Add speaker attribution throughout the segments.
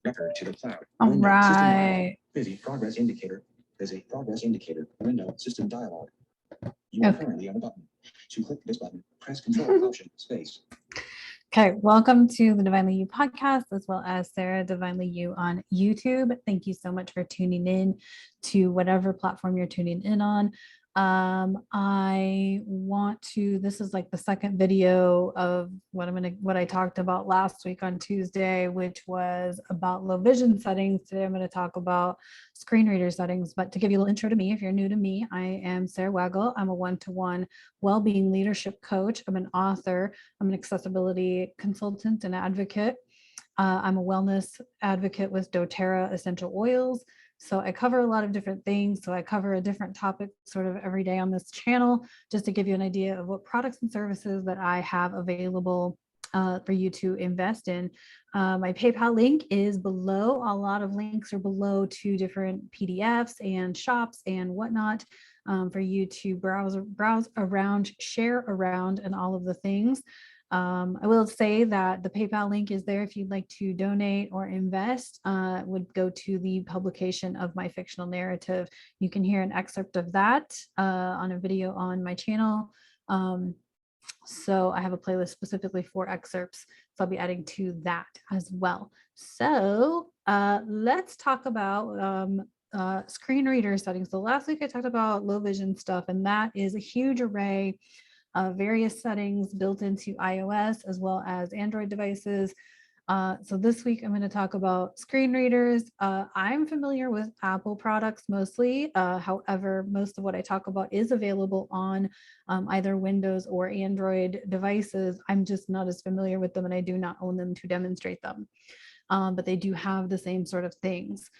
Speaker 1: Record to the cloud.
Speaker 2: All
Speaker 1: Window,
Speaker 2: right.
Speaker 1: Busy progress indicator. There's a progress indicator. Window system dialog. You are currently on a button. To click this button, press Control Option Space.
Speaker 2: Okay, welcome to the Divinely You podcast, as well as Saradivinelyyou on YouTube. Thank you so much for tuning in to whatever platform you're tuning in on. This is like the second video of what I talked about last week on Tuesday, which was about low vision settings. Today I'm going to talk about screen reader settings. But to give you a little intro to me, if you're new to me, I am Sarah Waggle. I'm a one-to-one well-being leadership coach. I'm an author. I'm an accessibility consultant and advocate. I'm a wellness advocate with doTERRA essential oils. So I cover a lot of different things. So I cover a different topic sort of every day on this channel, just to give you an idea of what products and services that I have available for you to invest in. My PayPal link is below. A lot of links are below to different PDFs and shops and whatnot for you to browse around, share around, and all of the things. I will say that the PayPal link is there if you'd like to donate or invest. Would go to the publication of my fictional narrative. You can hear an excerpt of that on a video on my channel. So I have a playlist specifically for excerpts, so I'll be adding to that as well. So let's talk about screen reader settings. So last week I talked about low vision stuff, and that is a huge array various settings built into iOS as well as Android devices. So this week I'm going to talk about screen readers. I'm familiar with Apple products mostly. However, most of what I talk about is available on either Windows or Android devices. I'm just not as familiar with them, and I do not own them to demonstrate them. But they do have the same sort of things.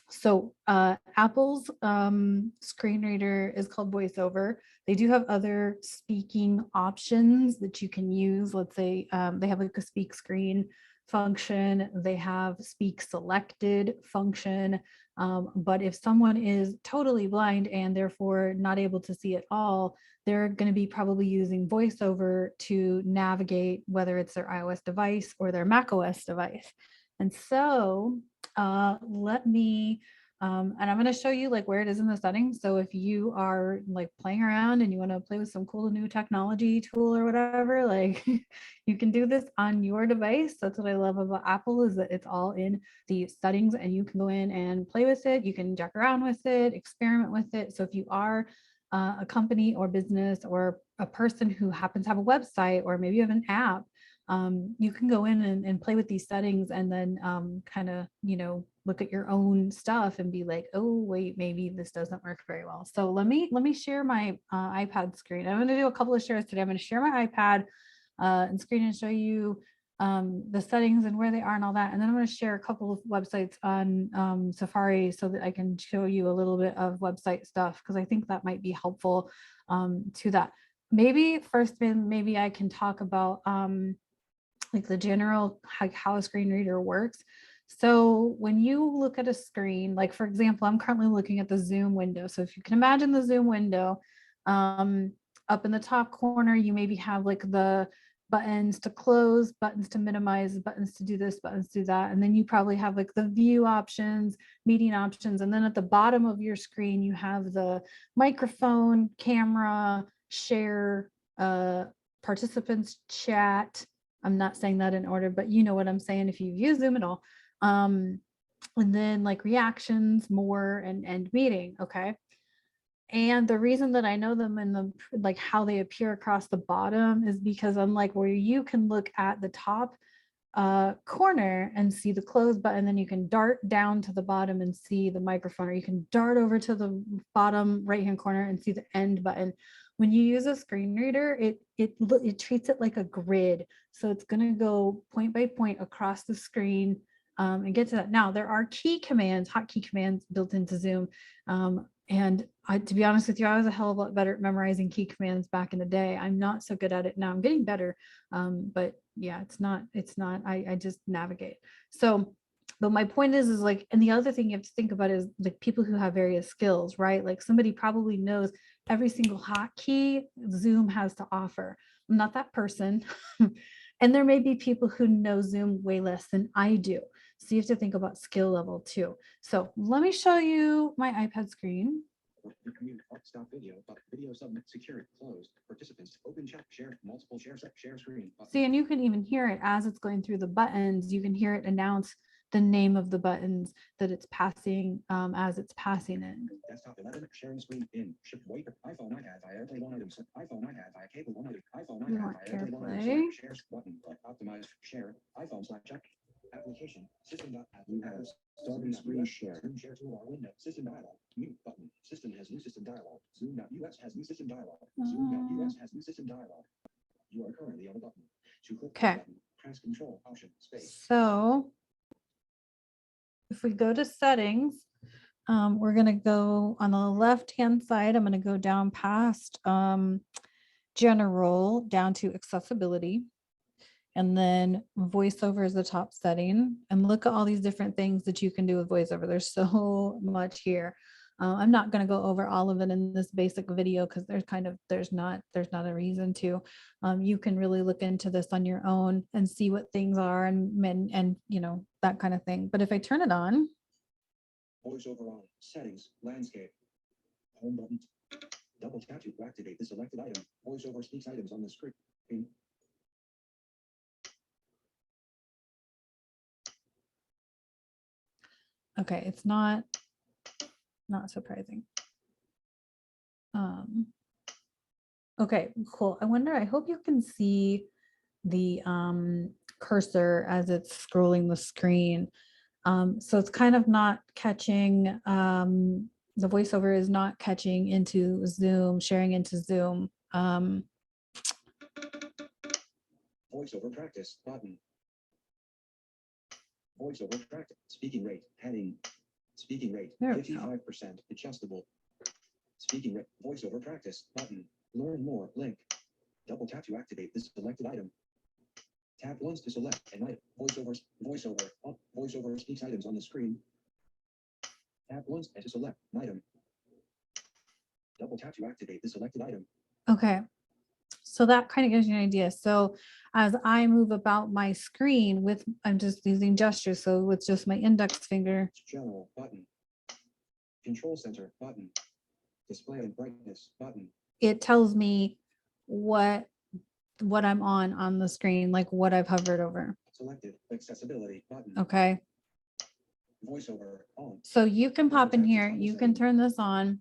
Speaker 2: So Apple's screen reader is called Voiceover. They do have other speaking options that you can use. Let's say they have like a speak screen function. They have speak selected function. But if someone is totally blind and therefore not able to see at all, they're going to be probably using Voiceover to navigate, whether it's their iOS device or their macOS device. And so let me, and I'm going to show you like where it is in the settings. So if you are like playing around and you want to play with some cool new technology tool or whatever, like you can do this on your device. That's what I love about Apple, is that it's all in the settings and you can go in and play with it. You can jack around with it, experiment with it. So if you are a company or business or a person who happens to have a website, or maybe you have an app, you can go in and play with these settings, and then kind of, look at your own stuff and be like, oh, wait, maybe this doesn't work very well. So let me share my iPad screen. I'm going to do a couple of shares today. I'm going to share my iPad and screen and show you the settings and where they are and all that. And then I'm going to share a couple of websites on Safari so that I can show you a little bit of website stuff, because I think that might be helpful to that. Maybe first, maybe I can talk about like the general, how a screen reader works. So when you look at a screen, like for example, I'm currently looking at the Zoom window. So if you can imagine the Zoom window, up in the top corner, you maybe have like the buttons to close, buttons to minimize, buttons to do this, buttons to do that. And then you probably have like the view options, meeting options. And then at the bottom of your screen, you have the microphone, camera, share, participants, chat. I'm not saying that in order, but you know what I'm saying if you've used Zoom at all. And then like reactions, more, and meeting. Okay. And the reason that I know them in the like how they appear across the bottom is because unlike where you can look at the top corner and see the close button, then you can dart down to the bottom and see the microphone, or you can dart over to the bottom right hand corner and see the end button. When you use a screen reader, it treats it like a grid. So it's going to go point by point across the screen and get to that. Now there are key commands, hotkey commands built into Zoom. And to be honest with you, I was a hell of a lot better at memorizing key commands back in the day. I'm not so good at it now. I'm getting better. But yeah, I just navigate. So, but my point is like, and the other thing you have to think about is like people who have various skills, right? Like somebody probably knows every single hotkey Zoom has to offer. I'm not that person. And there may be people who know Zoom way less than I do. So you have to think about skill level too. So let me show you my iPad screen.
Speaker 1: Stop video, video submit, secure, closed, participants, open chat, share, multiple share screen.
Speaker 2: See, and you can even hear it as it's going through the buttons. You can hear it announce the name of the buttons that it's passing as it's passing it.
Speaker 1: Desktop 11, sharing screen in, ship wait, iPhone, iPad, via airplane one items, iPhone, iPad, via cable one item, iPhone,
Speaker 2: We
Speaker 1: iPad,
Speaker 2: want
Speaker 1: via airplane one
Speaker 2: AirPlay.
Speaker 1: item, share button, optimize, share, iPhone slash check, application, system dot app, you have starting screen share, Zoom share toolbar window, system dialog, mute button, system has new system dialog, Zoom.us has new system dialog, Zoom.us has new system dialog. You are currently on a button. To click the
Speaker 2: Okay.
Speaker 1: button, press control, option, space.
Speaker 2: So if we go to settings, we're going to go on the left-hand side. I'm going to go down past general down to accessibility. And then voiceover is the top setting. And look at all these different things that you can do with voiceover. There's so much here. I'm not going to go over all of it in this basic video because there's not a reason to. You can really look into this on your own and see what things are and you know, that kind of thing. But if I turn it on,
Speaker 1: Voiceover on, settings, landscape, home button. Double tap to activate the selected item. Voiceover speaks items on the screen.
Speaker 2: okay, it's not surprising. Okay, cool. I hope you can see the cursor as it's scrolling the screen. So it's kind of not catching, the voiceover is not catching into Zoom, sharing into Zoom.
Speaker 1: Voiceover practice button. Voiceover practice. Speaking rate. Heading. Speaking rate.
Speaker 2: There we go.
Speaker 1: 55% adjustable. Speaking rate. Voiceover practice button. Learn more link. Double tap to activate this selected item. Tap once to select an item. Voiceover. Up. Voiceover speaks items on the screen. Tap once to select an item. Double tap to activate the selected item.
Speaker 2: Okay. So that kind of gives you an idea. So as I move about my screen I'm just using gestures. So with just my index finger.
Speaker 1: General button. Control center button. Display and brightness button.
Speaker 2: It tells me what I'm on the screen, like what I've hovered over.
Speaker 1: Selected accessibility button.
Speaker 2: Okay.
Speaker 1: Voiceover on.
Speaker 2: So you can pop in here, you can turn this on.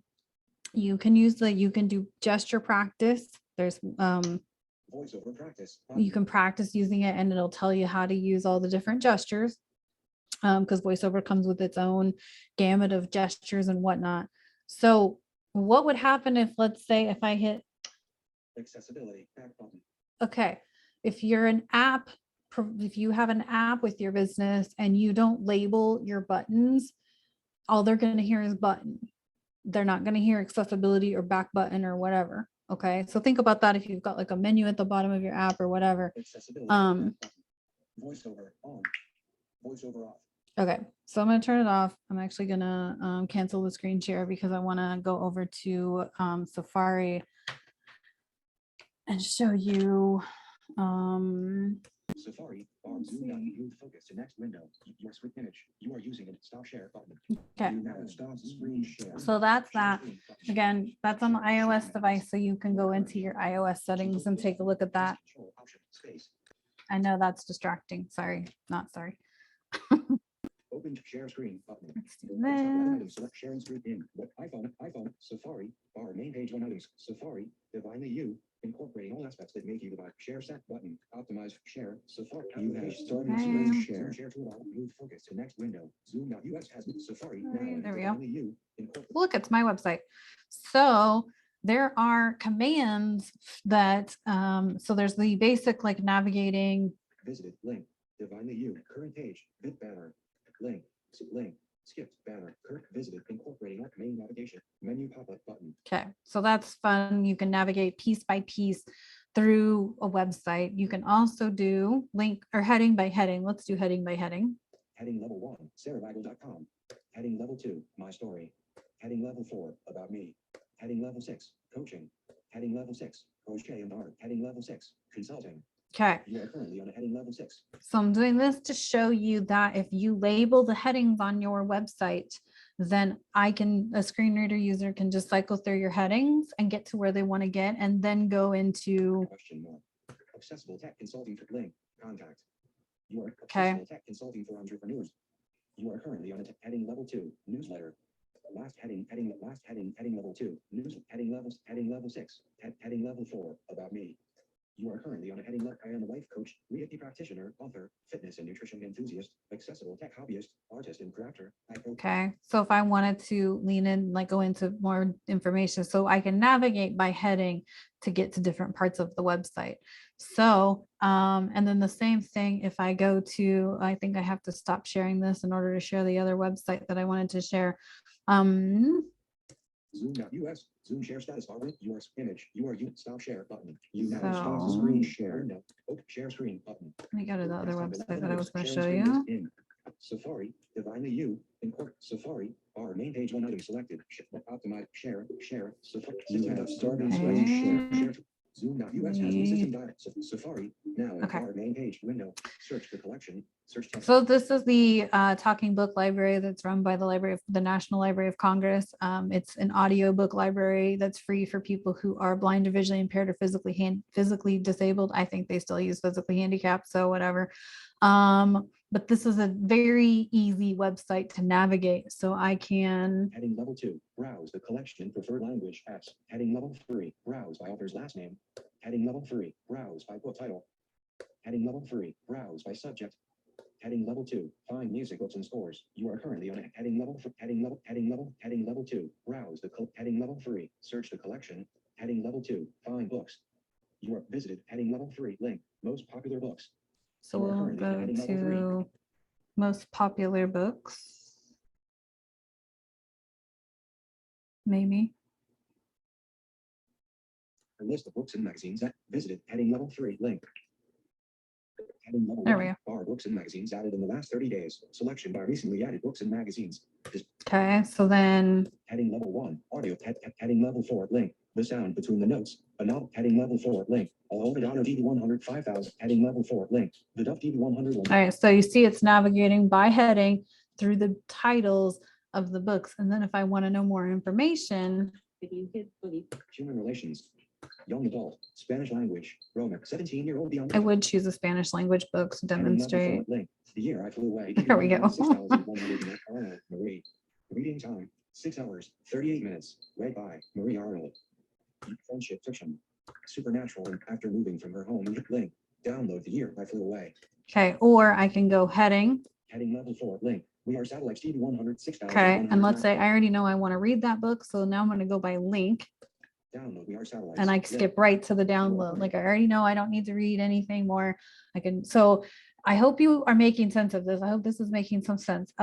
Speaker 2: You can you can do gesture practice. There's
Speaker 1: Voiceover practice button.
Speaker 2: you can practice using it and it'll tell you how to use all the different gestures. Because voiceover comes with its own gamut of gestures and whatnot. So what would happen if, let's say, if I hit
Speaker 1: accessibility back button.
Speaker 2: Okay, if you're an app, if you have an app with your business and you don't label your buttons, all they're going to hear is button. They're not going to hear accessibility or back button or whatever. Okay, so think about that if you've got like a menu at the bottom of your app or whatever.
Speaker 1: Accessibility back button. Voiceover on. Voiceover off.
Speaker 2: Okay, so I'm going to turn it off. I'm actually going to cancel the screen share because I want to go over to Safari and show you
Speaker 1: Safari bar zoom move focus to next window. Your switch image. You are using it. Stop share button.
Speaker 2: Okay.
Speaker 1: You now stop screen share.
Speaker 2: So that's that. Again, that's on the iOS device, so you can go into your iOS settings and take a look at that. I know that's distracting. Sorry, not sorry.
Speaker 1: Open share screen button.
Speaker 2: Let's do this.
Speaker 1: Select sharing screen in iPhone, Safari, bar main page one items, Safari, Divinely incorporating all aspects that make you the vibe. Share set button, optimize share, Safari. You have started screen share. Share toolbar, move focus to next window. Zoom.us has Safari.
Speaker 2: Right, there we go.
Speaker 1: Divinely
Speaker 2: Look, it's my website. So there are commands that, so there's the basic like navigating.
Speaker 1: Visited link, Divinely current page, bit banner, link, skipped banner, current visited, incorporating our main navigation, menu pop-up button.
Speaker 2: Okay, so that's fun. You can navigate piece by piece through a website. You can also do link or heading by heading. Let's do heading by heading.
Speaker 1: Heading level 1, Saradivinelyyou.com. Heading level 2, my story. Heading level 4, about me. Heading level 6, coaching. Heading level 6, crochet and art. Heading level 6, consulting.
Speaker 2: Okay.
Speaker 1: You are currently on a heading level 6.
Speaker 2: So I'm doing this to show you that if you label the headings on your website, then a screen reader user can just cycle through your headings and get to where they want to get and then go into.
Speaker 1: Question mark. Accessible tech consulting for link. Contact. You are
Speaker 2: Okay.
Speaker 1: accessible tech consulting for entrepreneurs. You are currently on a heading level 2. Newsletter. Last heading level 2. News heading level 6. Heading level 4. About me. You are currently on a heading level. I am a life coach, Reiki practitioner, author, fitness and nutrition enthusiast, accessible tech hobbyist, artist and crafter.
Speaker 2: Okay. So if I wanted to lean in, like go into more information, so I can navigate by heading to get to different parts of the website. So, and then the same thing, if I go to, I think I have to stop sharing this in order to share the other website that I wanted to share.
Speaker 1: Zoom.us, Zoom share status bar with your image. Stop share button. You now
Speaker 2: So-
Speaker 1: stop the screen share. No. Share screen button.
Speaker 2: Let me go to the other website that I was going to show
Speaker 1: Sharing screen
Speaker 2: you.
Speaker 1: is in. Safari, Divinelyyou, import Safari, bar main page one item selected. Optimize, share, Safari. You have started screen share. Zoom.us has new system dialog. Safari, now in
Speaker 2: Okay.
Speaker 1: bar main page window. Search the collection. Search text.
Speaker 2: So this is the talking book library that's run by the National Library of Congress. It's an audiobook library that's free for people who are blind or visually impaired or physically disabled. I think they still use physically handicapped, so whatever. But this is a very easy website to navigate. So I can.
Speaker 1: Heading level 2, browse the collection preferred language apps. Heading level 3, browse by author's last name. Heading level 3, browse by book title. Heading level 3, browse by subject. Heading level 2, find music books and scores. You are currently on a heading level 2, browse the heading level 3, search the collection. Heading level 2, find books. You are visited heading level 3, link, most popular books.
Speaker 2: So
Speaker 1: You are
Speaker 2: we'll
Speaker 1: currently on
Speaker 2: go
Speaker 1: heading level 3.
Speaker 2: to most popular books. Maybe.
Speaker 1: A list of books and magazines that visited heading level 3, link. Heading level
Speaker 2: There
Speaker 1: 1,
Speaker 2: we go.
Speaker 1: bar books and magazines added in the last 30 days. Selection by recently added books and magazines.
Speaker 2: Okay, so then
Speaker 1: Heading level 1, audio. Heading level 4, link. The sound between the notes. A novel. Heading level 4, link. Alonadano DB100 5000. Heading level 4, link. The Duff DB100.
Speaker 2: all right, so you see it's navigating by heading through the titles of the books. And then if I want to know more information,
Speaker 1: Human relations. Young adult. Spanish language. Roman. 17-year-old beyond.
Speaker 2: I would choose a Spanish language book to
Speaker 1: Heading level 4,
Speaker 2: demonstrate.
Speaker 1: link. The year I flew away.
Speaker 2: There we go.
Speaker 1: 6100. Arnold. Marie. Reading time. 6 hours. 38 minutes. Read by Marie Arnold. Friendship fiction. Supernatural and after moving from her home. Link. Download the year I flew away.
Speaker 2: Okay, or I can go heading.
Speaker 1: Heading level 4, link. We are satellites DB100 6000.
Speaker 2: Okay, and let's say I already know I want to read that book. So now I'm going to go by link
Speaker 1: Download We Are Satellites.
Speaker 2: and I skip right to the download. Like I already know I don't need to read anything more. I can, so I hope you are making sense of this. I hope this is making some sense.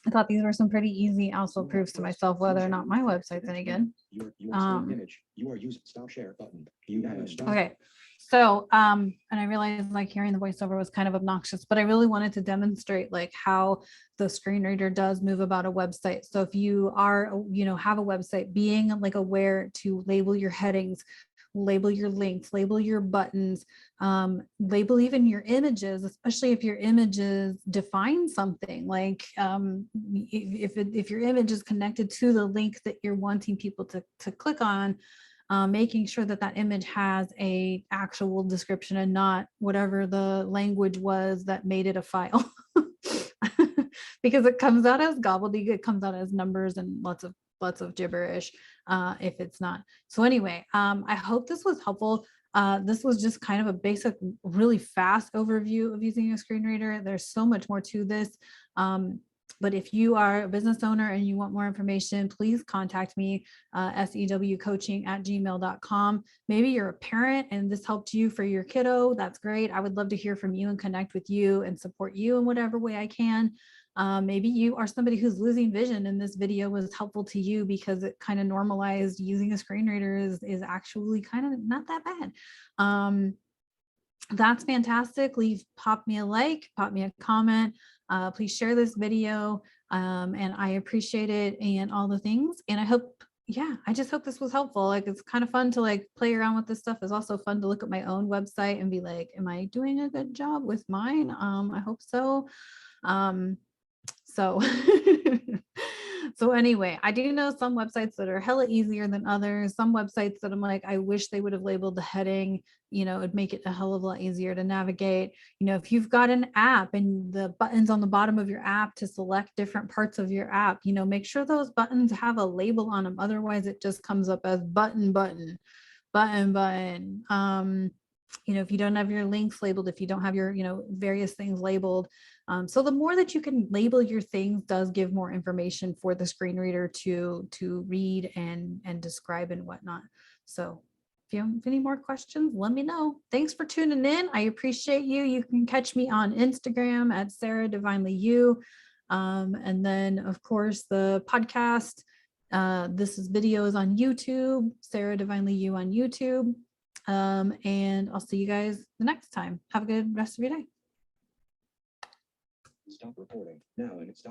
Speaker 2: I thought these were some pretty easy also proofs to myself, whether or not my website's any good.
Speaker 1: You are image. You are using stop share button. You have stop.
Speaker 2: Okay. So, and I realized like hearing the voiceover was kind of obnoxious, but I really wanted to demonstrate like how the screen reader does move about a website. So if you are, have a website, being like aware to label your headings, label your links, label your buttons, label even your images, especially if your images define something like if your image is connected to the link that you're wanting people to click on, making sure that that image has a actual description and not whatever the language was that made it a file. Because it comes out as gobbledygook, it comes out as numbers and lots of gibberish if it's not. So anyway, I hope this was helpful. This was just kind of a basic, really fast overview of using a screen reader. There's so much more to this. But if you are a business owner and you want more information, please contact me, sewcoaching@gmail.com. Maybe you're a parent and this helped you for your kiddo. That's great. I would love to hear from you and connect with you and support you in whatever way I can. Maybe you are somebody who's losing vision and this video was helpful to you because it kind of normalized using a screen reader is actually kind of not that bad. That's fantastic. Pop me a like, pop me a comment. Please share this video and I appreciate it and all the things. And I hope yeah, I just hope this was helpful. Like, it's kind of fun to like play around with this stuff. It's also fun to look at my own website and be like, am I doing a good job with mine? I hope so. So so anyway, I do know some websites that are hella easier than others. Some websites that I'm like, I wish they would have labeled the heading, it'd make it a hell of a lot easier to navigate. If you've got an app and the buttons on the bottom of your app to select different parts of your app, make sure those buttons have a label on them. Otherwise it just comes up as button. If you don't have your links labeled, if you don't have your, various things labeled. So the more that you can label your things does give more information for the screen reader to read and describe and whatnot. So if you have any more questions, let me know. Thanks for tuning in. I appreciate you. You can catch me on Instagram at Saradivinelyyou. And then of course the podcast, this is videos on YouTube, Saradivinelyyou on YouTube. And I'll see you guys the next time. Have a good rest of your day.
Speaker 1: Stop recording now, and it stopped.